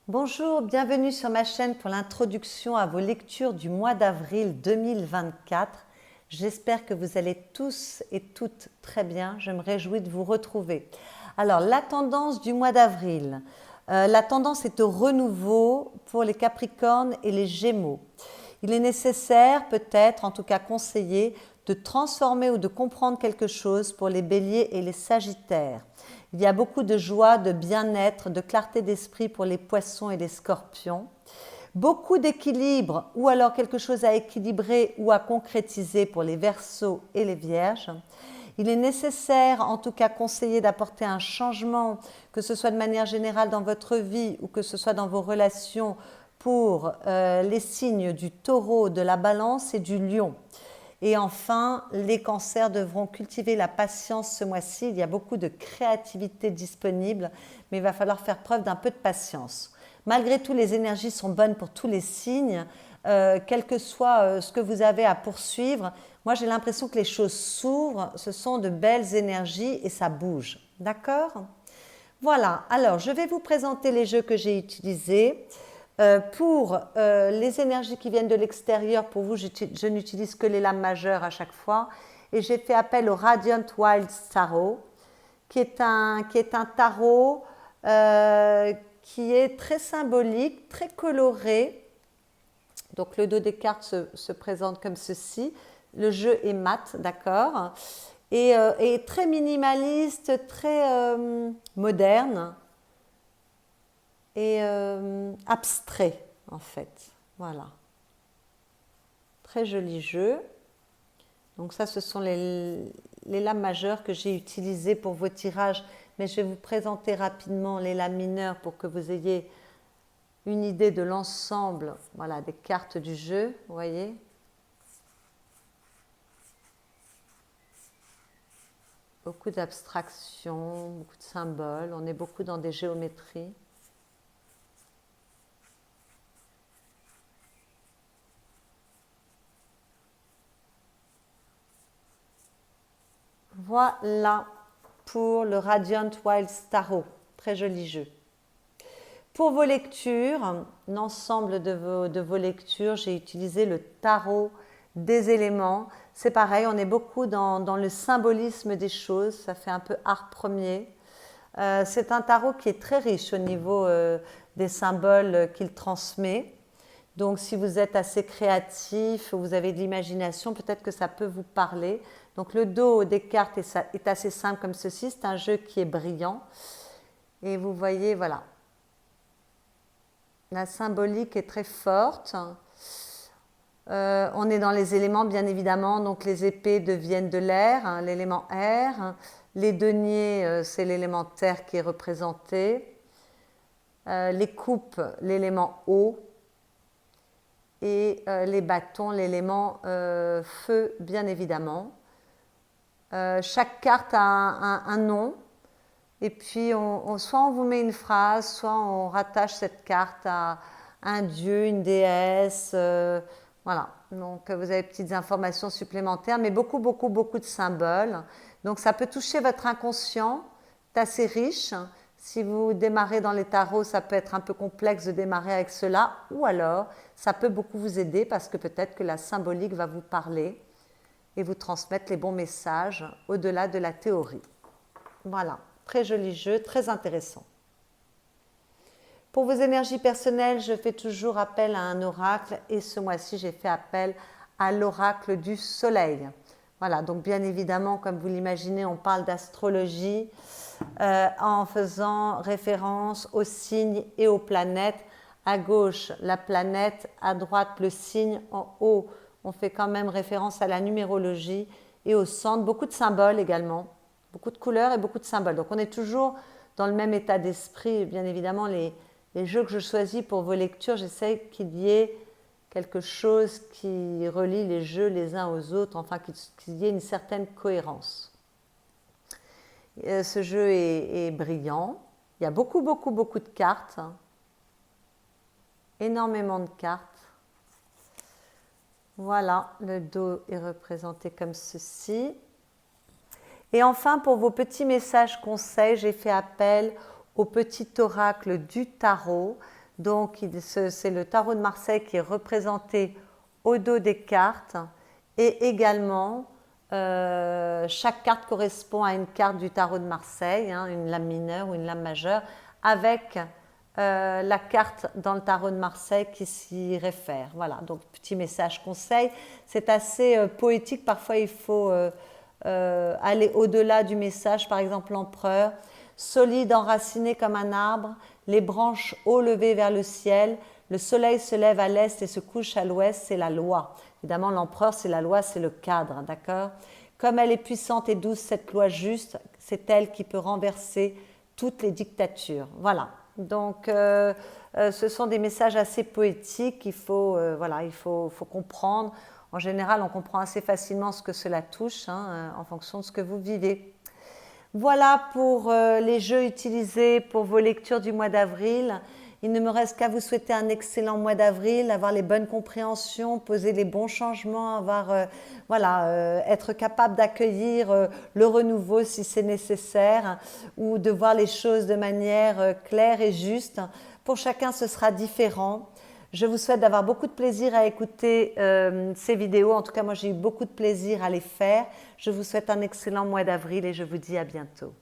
Bonjour, bienvenue sur ma chaîne pour l'introduction à vos lectures du mois d'avril 2024. J'espère que vous allez tous et toutes très bien. Je me réjouis de vous retrouver. Alors, la tendance du mois d'avril. La tendance est au renouveau pour les Capricornes et les Gémeaux. Il est nécessaire, peut-être, en tout cas conseillé, de transformer ou de comprendre quelque chose pour les Béliers et les Sagittaires. Il y a beaucoup de joie, de bien-être, de clarté d'esprit pour les Poissons et les Scorpions. Beaucoup d'équilibre ou alors quelque chose à équilibrer ou à concrétiser pour les Verseaux et les Vierges. Il est nécessaire, en tout cas conseillé, d'apporter un changement, que ce soit de manière générale dans votre vie ou que ce soit dans vos relations pour les signes du Taureau, de la Balance et du Lion. Et enfin, les cancers devront cultiver la patience ce mois-ci. Il y a beaucoup de créativité disponible, mais il va falloir faire preuve d'un peu de patience. Malgré tout, les énergies sont bonnes pour tous les signes, quel que soit ce que vous avez à poursuivre. Moi, j'ai l'impression que les choses s'ouvrent, ce sont de belles énergies et ça bouge. D'accord ? Voilà, alors je vais vous présenter les jeux que j'ai utilisés. Pour les énergies qui viennent de l'extérieur, pour vous, je n'utilise que les lames majeures à chaque fois. Et j'ai fait appel au Radiant Wild Tarot, qui est un tarot qui est très symbolique, très coloré. Donc le dos des cartes se présente comme ceci. Le jeu est mat, d'accord, et très minimaliste, très moderne et abstrait en fait. Voilà. Très joli jeu. Donc ça, ce sont les lames majeures que j'ai utilisées pour vos tirages, mais je vais vous présenter rapidement les lames mineures pour que vous ayez une idée de l'ensemble, voilà, des cartes du jeu, vous voyez. Beaucoup d'abstractions, beaucoup de symboles, on est beaucoup dans des géométries. Voilà pour le Radiant Wild Tarot, très joli jeu. Pour vos lectures, l'ensemble de vos lectures, j'ai utilisé le tarot des éléments. C'est pareil, on est beaucoup dans le symbolisme des choses, ça fait un peu art premier. C'est un tarot qui est très riche au niveau des symboles qu'il transmet. Donc si vous êtes assez créatif, vous avez de l'imagination, peut-être que ça peut vous parler. Donc le dos des cartes est assez simple comme ceci, c'est un jeu qui est brillant. Et vous voyez, voilà, la symbolique est très forte. On est dans les éléments, bien évidemment, donc les épées deviennent de l'air, hein, l'élément air. Les deniers, c'est l'élément terre qui est représenté. Les coupes, l'élément eau. Et les bâtons, l'élément feu, bien évidemment. Chaque carte a un nom. Et puis, soit on vous met une phrase, soit on rattache cette carte à un dieu, une déesse. Voilà. Donc, vous avez petites informations supplémentaires, mais beaucoup, beaucoup, beaucoup de symboles. Donc, ça peut toucher votre inconscient. C'est assez riche. Si vous démarrez dans les tarots, ça peut être un peu complexe de démarrer avec cela. Ou alors, ça peut beaucoup vous aider parce que peut-être que la symbolique va vous parler et vous transmettre les bons messages au-delà de la théorie. Voilà. Très joli jeu, très intéressant. Pour vos énergies personnelles, je fais toujours appel à un oracle et ce mois-ci, j'ai fait appel à l'oracle du soleil. Voilà, donc bien évidemment, comme vous l'imaginez, on parle d'astrologie en faisant référence aux signes et aux planètes. À gauche, la planète, à droite, le signe, en haut, on fait quand même référence à la numérologie et au centre, beaucoup de symboles également. Beaucoup de couleurs et beaucoup de symboles. Donc on est toujours dans le même état d'esprit. Bien évidemment, les jeux que je choisis pour vos lectures, j'essaie qu'il y ait quelque chose qui relie les jeux les uns aux autres, enfin qu'il y ait une certaine cohérence. Ce jeu est brillant. Il y a beaucoup, beaucoup, beaucoup de cartes. Énormément de cartes. Voilà, le dos est représenté comme ceci. Et enfin, pour vos petits messages conseils, j'ai fait appel au petit oracle du tarot. Donc, c'est le tarot de Marseille qui est représenté au dos des cartes. Et également, chaque carte correspond à une carte du tarot de Marseille, hein, une lame mineure ou une lame majeure, avec la carte dans le tarot de Marseille qui s'y réfère. Voilà, donc petit message conseil. C'est assez poétique, parfois il faut aller au-delà du message. Par exemple, l'empereur, solide, enraciné comme un arbre, les branches haut levées vers le ciel, le soleil se lève à l'est et se couche à l'ouest, c'est la loi. Évidemment, l'empereur, c'est la loi, c'est le cadre, d'accord? Comme elle est puissante et douce, cette loi juste, c'est elle qui peut renverser toutes les dictatures. Voilà. Donc, ce sont des messages assez poétiques. Il faut comprendre. En général, on comprend assez facilement ce que cela touche, hein, en fonction de ce que vous vivez. Voilà pour les jeux utilisés pour vos lectures du mois d'avril. Il ne me reste qu'à vous souhaiter un excellent mois d'avril, avoir les bonnes compréhensions, poser les bons changements, être capable d'accueillir le renouveau si c'est nécessaire, ou de voir les choses de manière claire et juste. Pour chacun, ce sera différent. Je vous souhaite d'avoir beaucoup de plaisir à écouter ces vidéos. En tout cas, moi, j'ai eu beaucoup de plaisir à les faire. Je vous souhaite un excellent mois d'avril et je vous dis à bientôt.